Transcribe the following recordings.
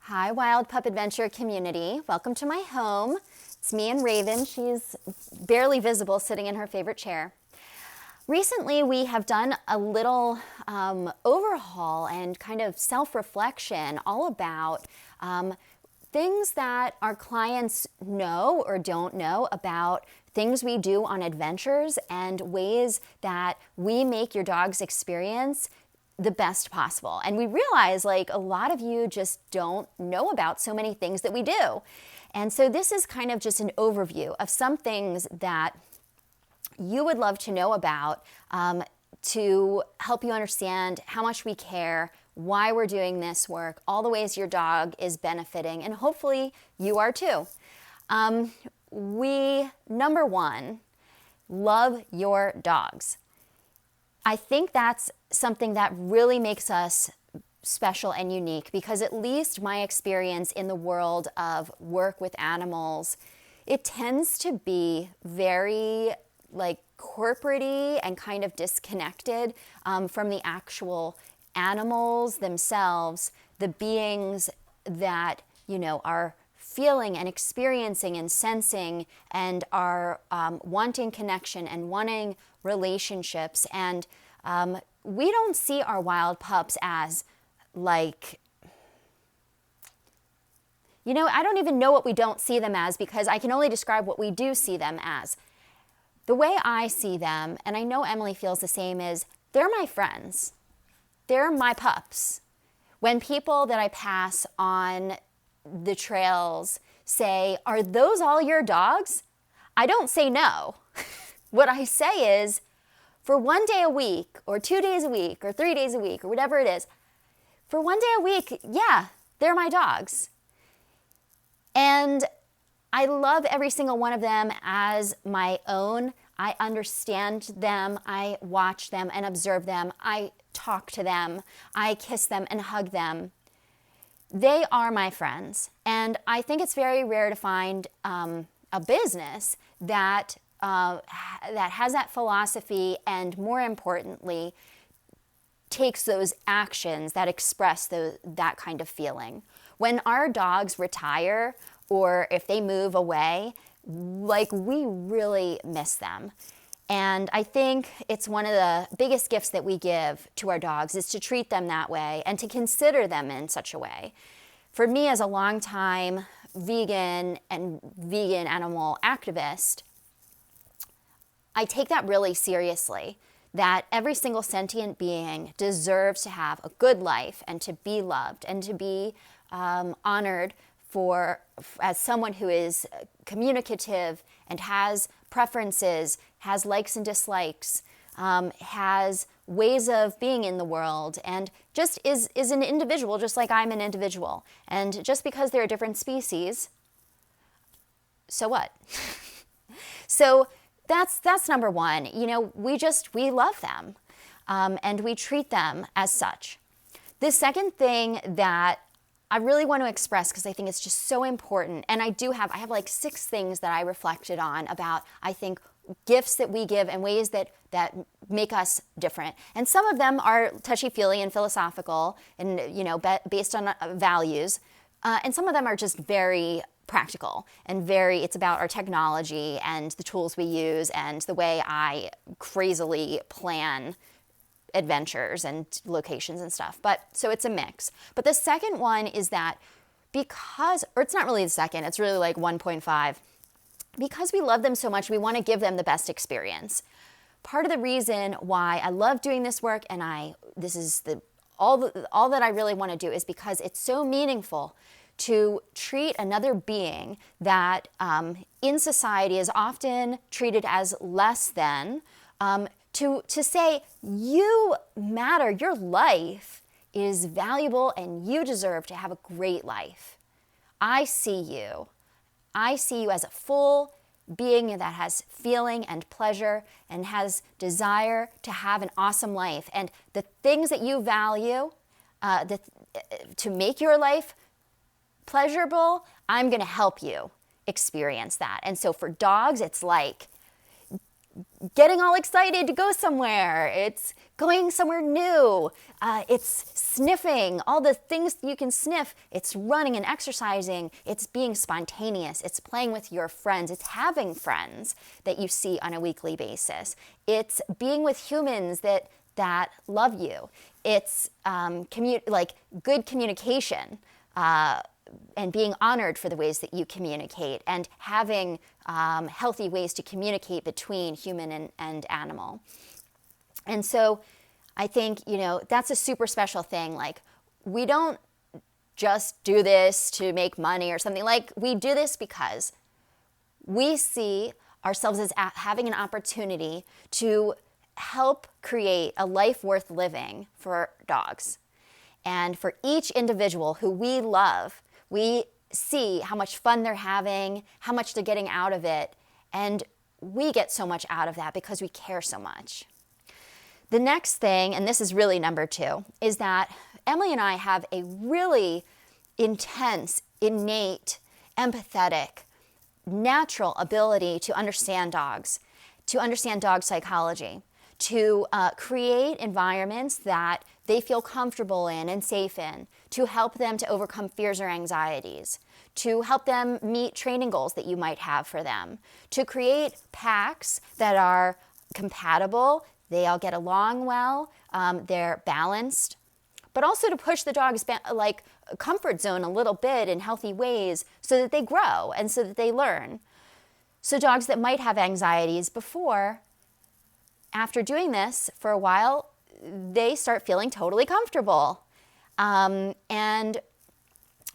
Hi, Wild Pup Adventure community. Welcome to my home. It's me and Raven. She's barely visible, sitting in her favorite chair. Recently, we have done a little overhaul and kind of self-reflection all about things that our clients know or don't know about things we do on adventures and ways that we make your dog's experience the best possible. And we realize like a lot of you just don't know about so many things that we do. And so this is kind of just an overview of some things that you would love to know about to help you understand how much we care, why we're doing this work, all the ways your dog is benefiting, and hopefully you are too. Number one, love your dogs. I think that's something that really makes us special and unique because at least my experience in the world of work with animals, it tends to be very like corporate-y and kind of disconnected from the actual animals themselves, the beings that, you know, are feeling and experiencing and sensing and are wanting connection and wanting relationships. And we don't see our wild pups as like, you know, I don't even know what we don't see them as because I can only describe what we do see them as. The way I see them, and I know Emily feels the same, is they're my friends. They're my pups. When people that I pass on the trails say, "Are those all your dogs?" I don't say no. What I say is, for 1 day a week, or 2 days a week, or 3 days a week, or whatever it is, for 1 day a week, yeah, they're my dogs. And I love every single one of them as my own. I understand them, I watch them and observe them, I talk to them, I kiss them and hug them. They are my friends, and I think it's very rare to find a business that has that philosophy and, more importantly, takes those actions that express that kind of feeling. When our dogs retire or if they move away, like we really miss them. And I think it's one of the biggest gifts that we give to our dogs is to treat them that way and to consider them in such a way. For me, as a longtime vegan and vegan animal activist, I take that really seriously, that every single sentient being deserves to have a good life and to be loved and to be honored as someone who is communicative and has preferences, has likes and dislikes, has ways of being in the world, and just is an individual just like I'm an individual. And just because they're a different species, so what? So that's number one. You know, we love them and we treat them as such. The second thing that I really want to express, because I think it's just so important, and I have like 6 things that I reflected on about, I think, gifts that we give and ways that make us different. And some of them are touchy-feely and philosophical and, you know, based on values. And some of them are just very practical and it's about our technology and the tools we use and the way I crazily plan adventures and locations and stuff. So it's a mix. But the second one is that it's not really the second, it's really like 1.5. Because we love them so much, we want to give them the best experience. Part of the reason why I love doing this work and all that I really want to do is because it's so meaningful to treat another being that in society is often treated as less than, to say, you matter, your life is valuable and you deserve to have a great life. I see you as a full being that has feeling and pleasure and has desire to have an awesome life. And the things that you value to make your life pleasurable, I'm going to help you experience that. And so for dogs, it's like getting all excited to go somewhere. It's going somewhere new. It's sniffing, all the things you can sniff. It's running and exercising. It's being spontaneous. It's playing with your friends. It's having friends that you see on a weekly basis. It's being with humans that love you. It's good communication. And being honored for the ways that you communicate, and having healthy ways to communicate between human and animal. And so I think, that's a super special thing. Like, we don't just do this to make money or something. Like, we do this because we see ourselves as having an opportunity to help create a life worth living for dogs. And for each individual who we love, we see how much fun they're having, how much they're getting out of it, and we get so much out of that because we care so much. The next thing, and this is really number 2, is that Emily and I have a really intense, innate, empathetic, natural ability to understand dogs, to understand dog psychology, to create environments that they feel comfortable in and safe in, to help them to overcome fears or anxieties, to help them meet training goals that you might have for them, to create packs that are compatible, they all get along well, they're balanced, but also to push the dog's comfort zone a little bit in healthy ways so that they grow and so that they learn. So dogs that might have anxieties before, after doing this for a while, they start feeling totally comfortable. And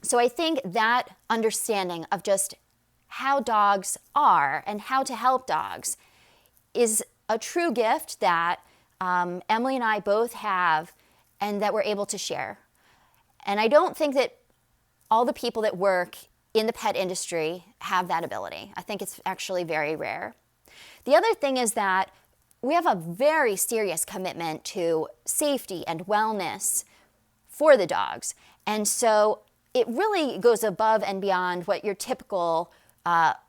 so I think that understanding of just how dogs are and how to help dogs is a true gift that Emily and I both have and that we're able to share. And I don't think that all the people that work in the pet industry have that ability. I think it's actually very rare. The other thing is that we have a very serious commitment to safety and wellness for the dogs. And so it really goes above and beyond what your typical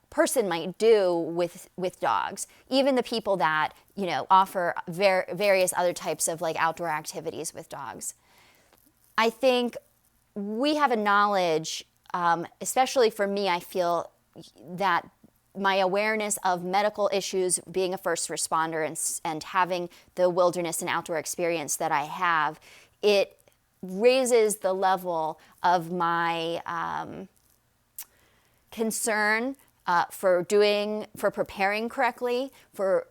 person might do with dogs. Even the people that, offer various other types of outdoor activities with dogs. I think we have a knowledge, especially for me, I feel that my awareness of medical issues, being a first responder and having the wilderness and outdoor experience that I have, it raises the level of my concern for preparing correctly, for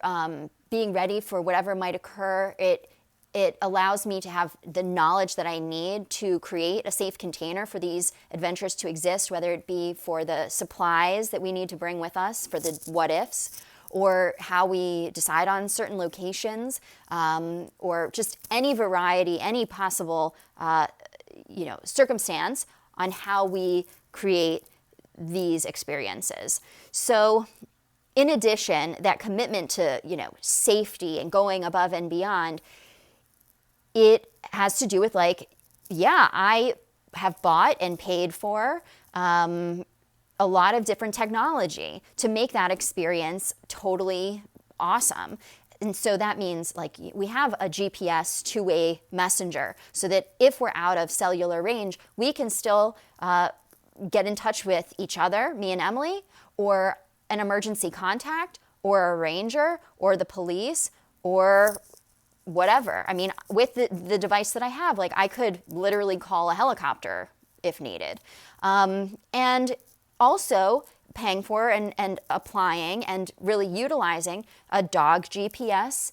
being ready for whatever might occur. It allows me to have the knowledge that I need to create a safe container for these adventures to exist, whether it be for the supplies that we need to bring with us for the what-ifs, or how we decide on certain locations, or just any variety, any possible circumstance on how we create these experiences. So in addition, that commitment to safety and going above and beyond, it has to do with I have bought and paid for a lot of different technology to make that experience totally awesome. And so that means we have a GPS two-way messenger so that if we're out of cellular range, we can still get in touch with each other, me and Emily, or an emergency contact, or a ranger, or the police, or whatever. I mean, with the device that I have, I could literally call a helicopter if needed. And also paying for and applying and really utilizing a dog GPS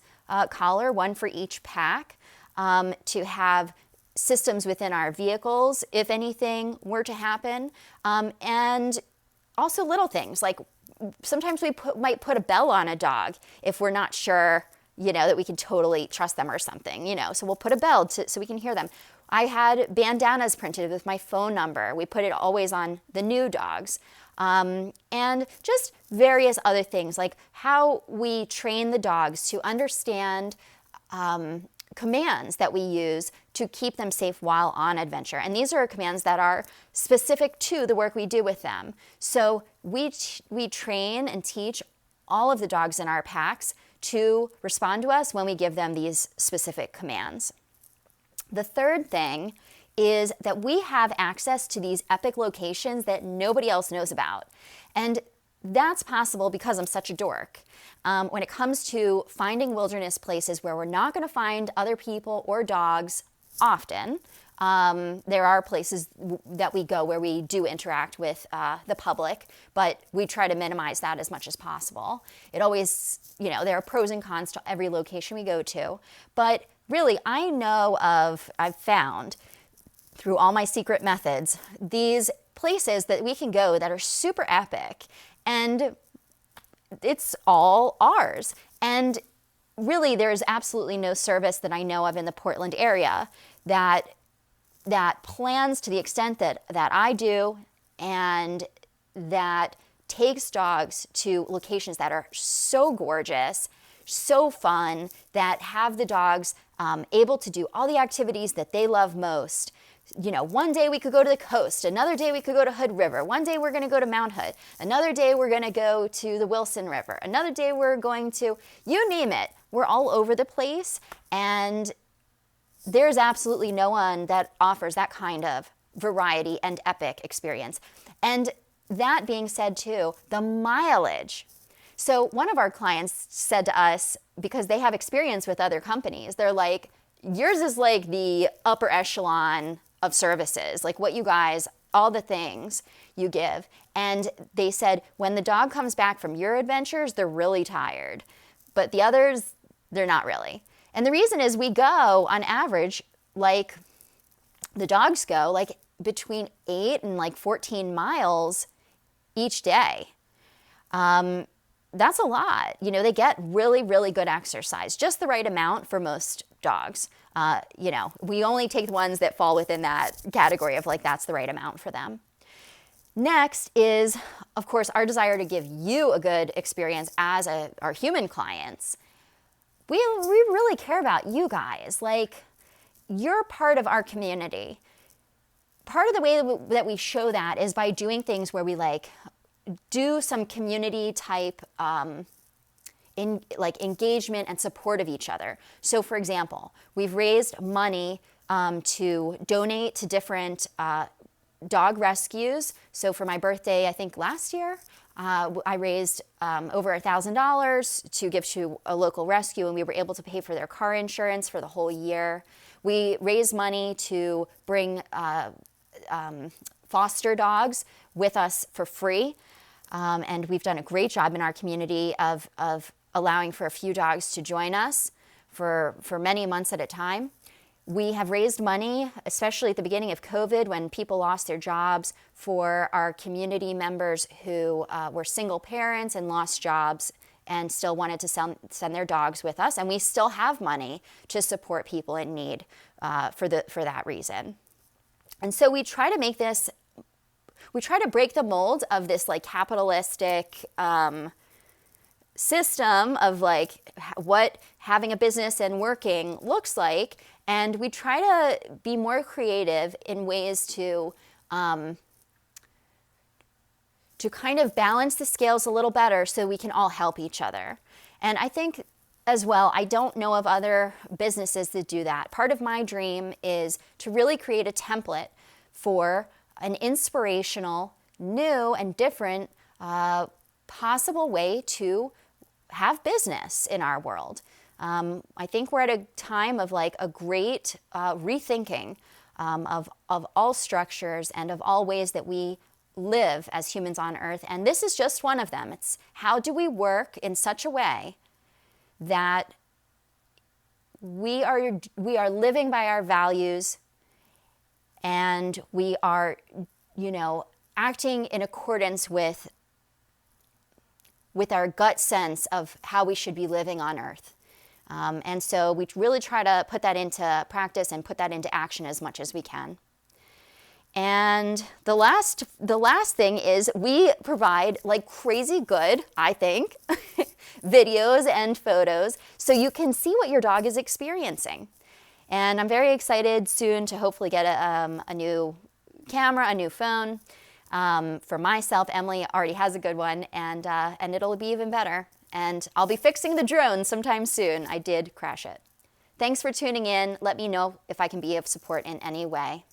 collar, one for each pack, to have systems within our vehicles if anything were to happen. And also little things sometimes we might put a bell on a dog if we're not sure that we can totally trust them or something, so we'll put a bell so we can hear them. I had bandanas printed with my phone number. We put it always on the new dogs. And just various other things, like how we train the dogs to understand commands that we use to keep them safe while on adventure. And these are commands that are specific to the work we do with them. So we train and teach all of the dogs in our packs to respond to us when we give them these specific commands. The third thing is that we have access to these epic locations that nobody else knows about. And that's possible because I'm such a dork. When it comes to finding wilderness places where we're not going to find other people or dogs often, there are places that we go where we do interact with the public, but we try to minimize that as much as possible. It always, there are pros and cons to every location we go to. But really, I've found through all my secret methods, these places that we can go that are super epic, and it's all ours. And really, there's absolutely no service that I know of in the Portland area that plans to the extent that I do, and that takes dogs to locations that are so gorgeous, so fun, that have the dogs able to do all the activities that they love most. One day we could go to the coast, another day we could go to Hood River, one day we're going to go to Mount Hood, another day we're going to go to the Wilson River, another day we're going to, you name it, we're all over the place, and there's absolutely no one that offers that kind of variety and epic experience. And that being said too, the mileage. So one of our clients said to us, because they have experience with other companies, they're like, yours is like the upper echelon of services, like what you guys, all the things you give. And they said, when the dog comes back from your adventures, they're really tired. But the others, they're not really. And the reason is we go on average, like the dogs go like between 8 and 14 miles each day. That's a lot. They get really, really good exercise, just the right amount for most dogs. We only take the ones that fall within that category of that's the right amount for them. Next is, of course, our desire to give you a good experience as our human clients. We really care about you guys. You're part of our community. Part of the way that we show that is by doing things where we do some community type engagement and support of each other. So for example, we've raised money to donate to different dog rescues. So for my birthday, I think last year, I raised over $1,000 to give to a local rescue, and we were able to pay for their car insurance for the whole year. We raised money to bring foster dogs with us for free. And we've done a great job in our community of allowing for a few dogs to join us for many months at a time. We have raised money, especially at the beginning of COVID when people lost their jobs, for our community members who were single parents and lost jobs and still wanted to send their dogs with us. And we still have money to support people in need for that reason. And so we try to break the mold of this capitalistic system of what having a business and working looks like. And we try to be more creative in ways to kind of balance the scales a little better so we can all help each other. And I think as well, I don't know of other businesses that do that. Part of my dream is to really create a template for an inspirational, new, and different possible way to have business in our world. I think we're at a time of a great rethinking of all structures and of all ways that we live as humans on Earth. And this is just one of them. It's how do we work in such a way that we are living by our values, and we are, acting in accordance with our gut sense of how we should be living on Earth. And so we really try to put that into practice and put that into action as much as we can. And the last thing is we provide crazy good, I think, videos and photos so you can see what your dog is experiencing. And I'm very excited soon to hopefully get a new camera, a new phone. For myself, Emily already has a good one, and it'll be even better. And I'll be fixing the drone sometime soon. I did crash it. Thanks for tuning in. Let me know if I can be of support in any way.